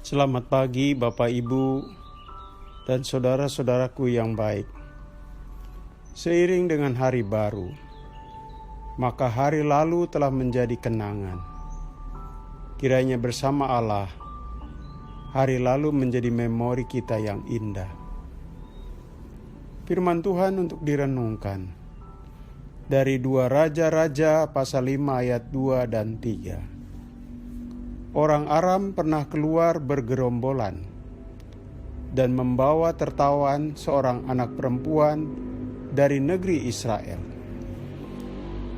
Selamat pagi Bapak Ibu dan saudara-saudaraku yang baik. Seiring dengan hari baru, maka hari lalu telah menjadi kenangan. Kiranya bersama Allah, hari lalu menjadi memori kita yang indah. Firman Tuhan untuk direnungkan dari 2 Raja-Raja pasal 5 ayat 2 dan 3. Orang Aram pernah keluar bergerombolan dan membawa tertawan seorang anak perempuan dari negeri Israel.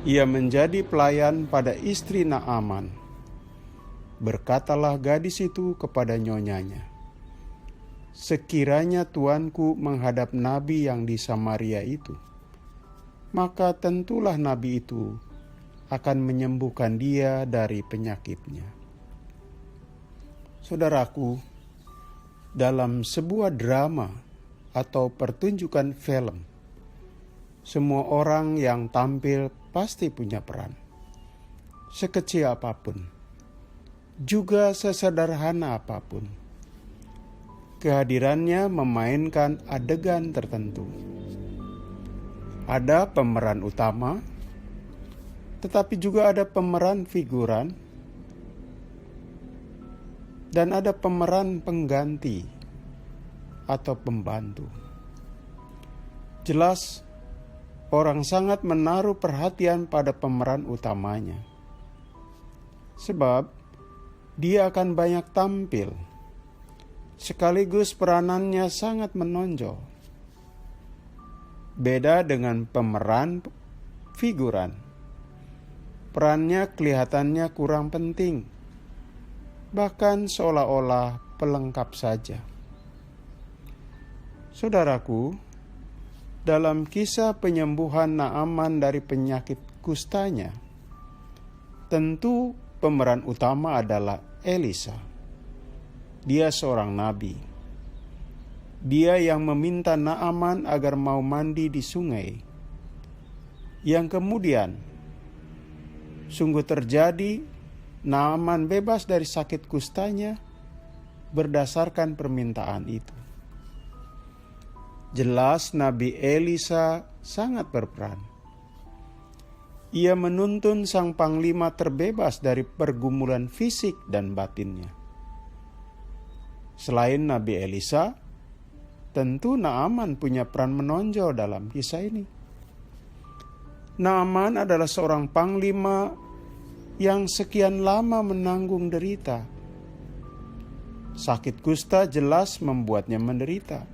Ia menjadi pelayan pada istri Naaman. Berkatalah gadis itu kepada nyonyanya, "Sekiranya tuanku menghadap nabi yang di Samaria itu, maka tentulah nabi itu akan menyembuhkan dia dari penyakitnya." Saudaraku, dalam sebuah drama atau pertunjukan film, semua orang yang tampil pasti punya peran. Sekecil apapun, juga sesederhana apapun, kehadirannya memainkan adegan tertentu. Ada pemeran utama, tetapi juga ada pemeran figuran, dan ada pemeran pengganti atau pembantu. Jelas, orang sangat menaruh perhatian pada pemeran utamanya, sebab dia akan banyak tampil, sekaligus peranannya sangat menonjol. Beda dengan pemeran figuran, perannya kelihatannya kurang penting, bahkan seolah-olah pelengkap saja. Saudaraku, dalam kisah penyembuhan Naaman dari penyakit kustanya, tentu pemeran utama adalah Elisa. Dia seorang nabi. Dia yang meminta Naaman agar mau mandi di sungai, yang kemudian sungguh terjadi. Naaman bebas dari sakit kustanya berdasarkan permintaan itu. Jelas Nabi Elisa sangat berperan. Ia menuntun sang panglima terbebas dari pergumulan fisik dan batinnya. Selain Nabi Elisa, tentu Naaman punya peran menonjol dalam kisah ini. Naaman adalah seorang panglima yang sekian lama menanggung derita. Sakit kusta jelas membuatnya menderita.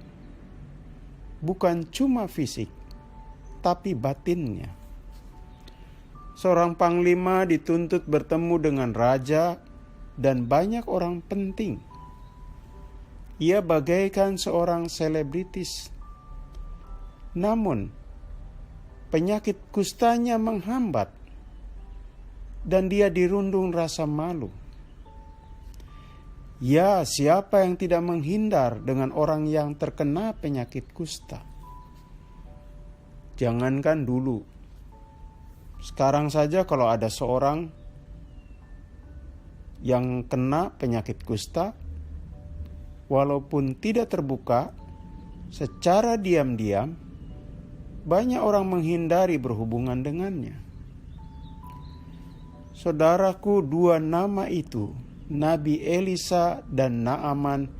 Bukan cuma fisik, tapi batinnya. Seorang panglima dituntut bertemu dengan raja dan banyak orang penting. Ia bagaikan seorang selebritis. Namun, penyakit kustanya menghambat dan dia dirundung rasa malu. Ya, siapa yang tidak menghindar dengan orang yang terkena penyakit kusta? Jangankan dulu, sekarang saja kalau ada seorang yang kena penyakit kusta, walaupun tidak terbuka, secara diam-diam, banyak orang menghindari berhubungan dengannya. Saudaraku, 2 nama itu, Nabi Elisa dan Naaman,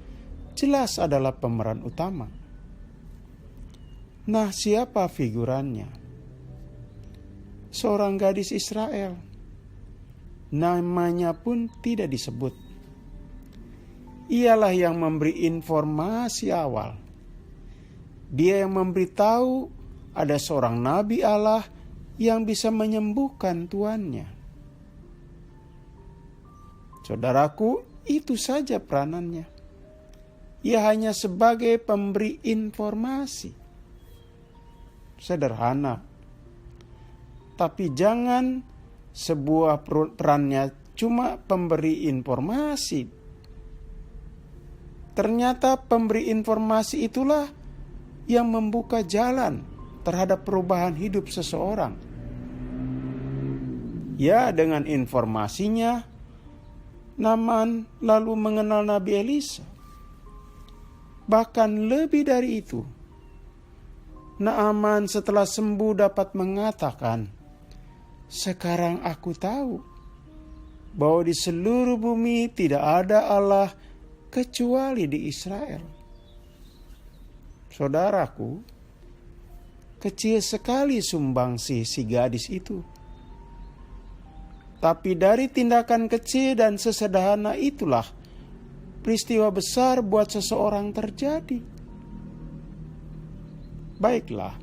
jelas adalah pemeran utama. Nah, siapa figurannya? Seorang gadis Israel. Namanya pun tidak disebut. Ialah yang memberi informasi awal. Dia yang memberitahu ada seorang nabi Allah yang bisa menyembuhkan tuannya. Saudaraku, itu saja peranannya. Ia hanya sebagai pemberi informasi. Sederhana. Tapi jangan sebuah perannya cuma pemberi informasi. Ternyata pemberi informasi itulah yang membuka jalan terhadap perubahan hidup seseorang. Ya, dengan informasinya Naaman lalu mengenal Nabi Elisa. Bahkan lebih dari itu, Naaman setelah sembuh dapat mengatakan, "Sekarang aku tahu bahwa di seluruh bumi tidak ada Allah kecuali di Israel." Saudaraku, kecil sekali sumbangsi si gadis itu. Tapi dari tindakan kecil dan sesederhana itulah peristiwa besar buat seseorang terjadi. Baiklah,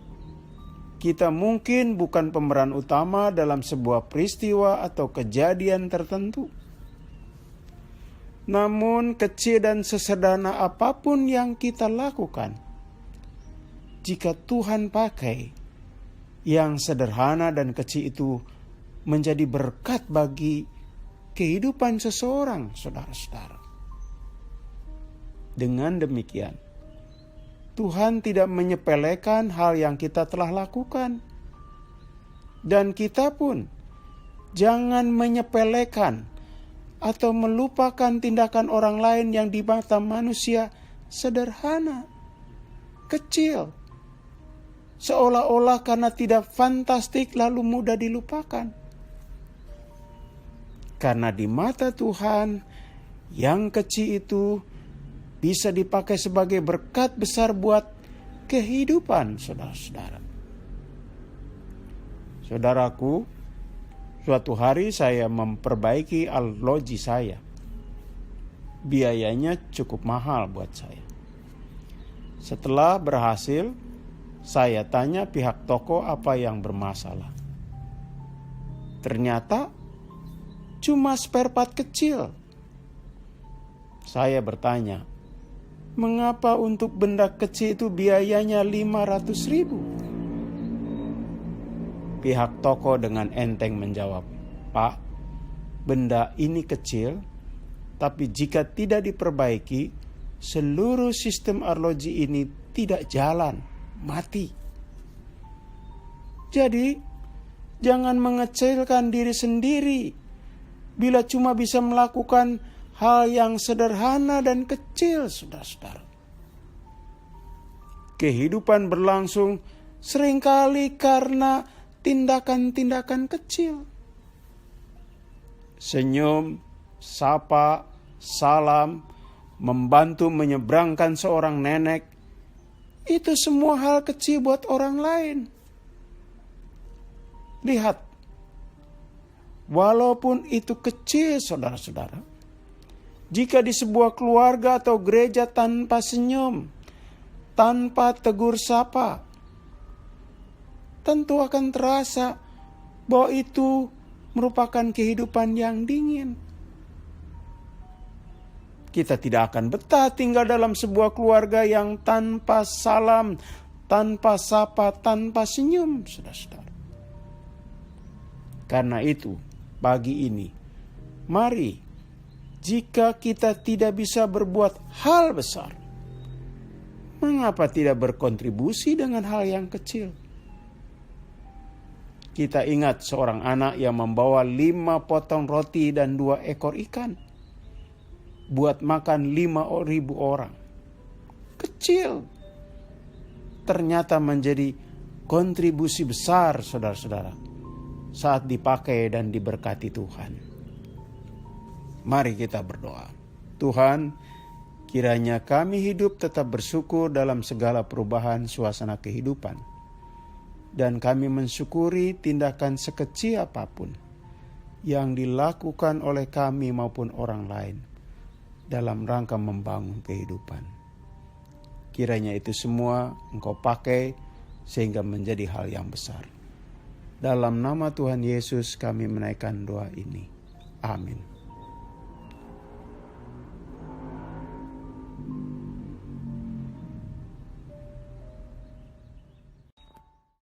kita mungkin bukan pemeran utama dalam sebuah peristiwa atau kejadian tertentu. Namun kecil dan sesederhana apapun yang kita lakukan, jika Tuhan pakai, yang sederhana dan kecil itu menjadi berkat bagi kehidupan seseorang, saudara-saudara. Dengan demikian, Tuhan tidak menyepelekan hal yang kita telah lakukan. Dan kita pun jangan menyepelekan atau melupakan tindakan orang lain yang di mata manusia sederhana, kecil, seolah-olah karena tidak fantastik lalu mudah dilupakan. Karena di mata Tuhan, yang kecil itu bisa dipakai sebagai berkat besar buat kehidupan saudara-saudara. Saudaraku, suatu hari saya memperbaiki arloji saya. Biayanya cukup mahal buat saya. Setelah berhasil, saya tanya pihak toko apa yang bermasalah. Ternyata cuma spare part kecil. Saya bertanya, mengapa untuk benda kecil itu biayanya 500.000? Pihak toko dengan enteng menjawab, "Pak, benda ini kecil, tapi jika tidak diperbaiki, seluruh sistem arloji ini tidak jalan, mati. Jadi, jangan mengecilkan diri sendiri bila cuma bisa melakukan hal yang sederhana dan kecil, saudara-saudara." Kehidupan berlangsung seringkali karena tindakan-tindakan kecil. Senyum, sapa, salam, membantu menyeberangkan seorang nenek, itu semua hal kecil buat orang lain. Lihat, walaupun itu kecil, saudara-saudara, jika di sebuah keluarga atau gereja tanpa senyum, tanpa tegur sapa, tentu akan terasa bahwa itu merupakan kehidupan yang dingin. Kita tidak akan betah tinggal dalam sebuah keluarga yang tanpa salam, tanpa sapa, tanpa senyum, saudara-saudara. Karena itu, pagi ini, mari, jika kita tidak bisa berbuat hal besar, mengapa tidak berkontribusi dengan hal yang kecil? Kita ingat seorang anak yang membawa 5 potong roti dan 2 ekor ikan, buat makan 5.000 orang. Kecil, ternyata menjadi kontribusi besar, saudara-saudara, saat dipakai dan diberkati Tuhan. Mari kita berdoa. Tuhan, kiranya kami hidup tetap bersyukur dalam segala perubahan suasana kehidupan. Dan kami mensyukuri tindakan sekecil apapun yang dilakukan oleh kami maupun orang lain dalam rangka membangun kehidupan. Kiranya itu semua Engkau pakai sehingga menjadi hal yang besar. Dalam nama Tuhan Yesus kami menaikkan doa ini. Amin.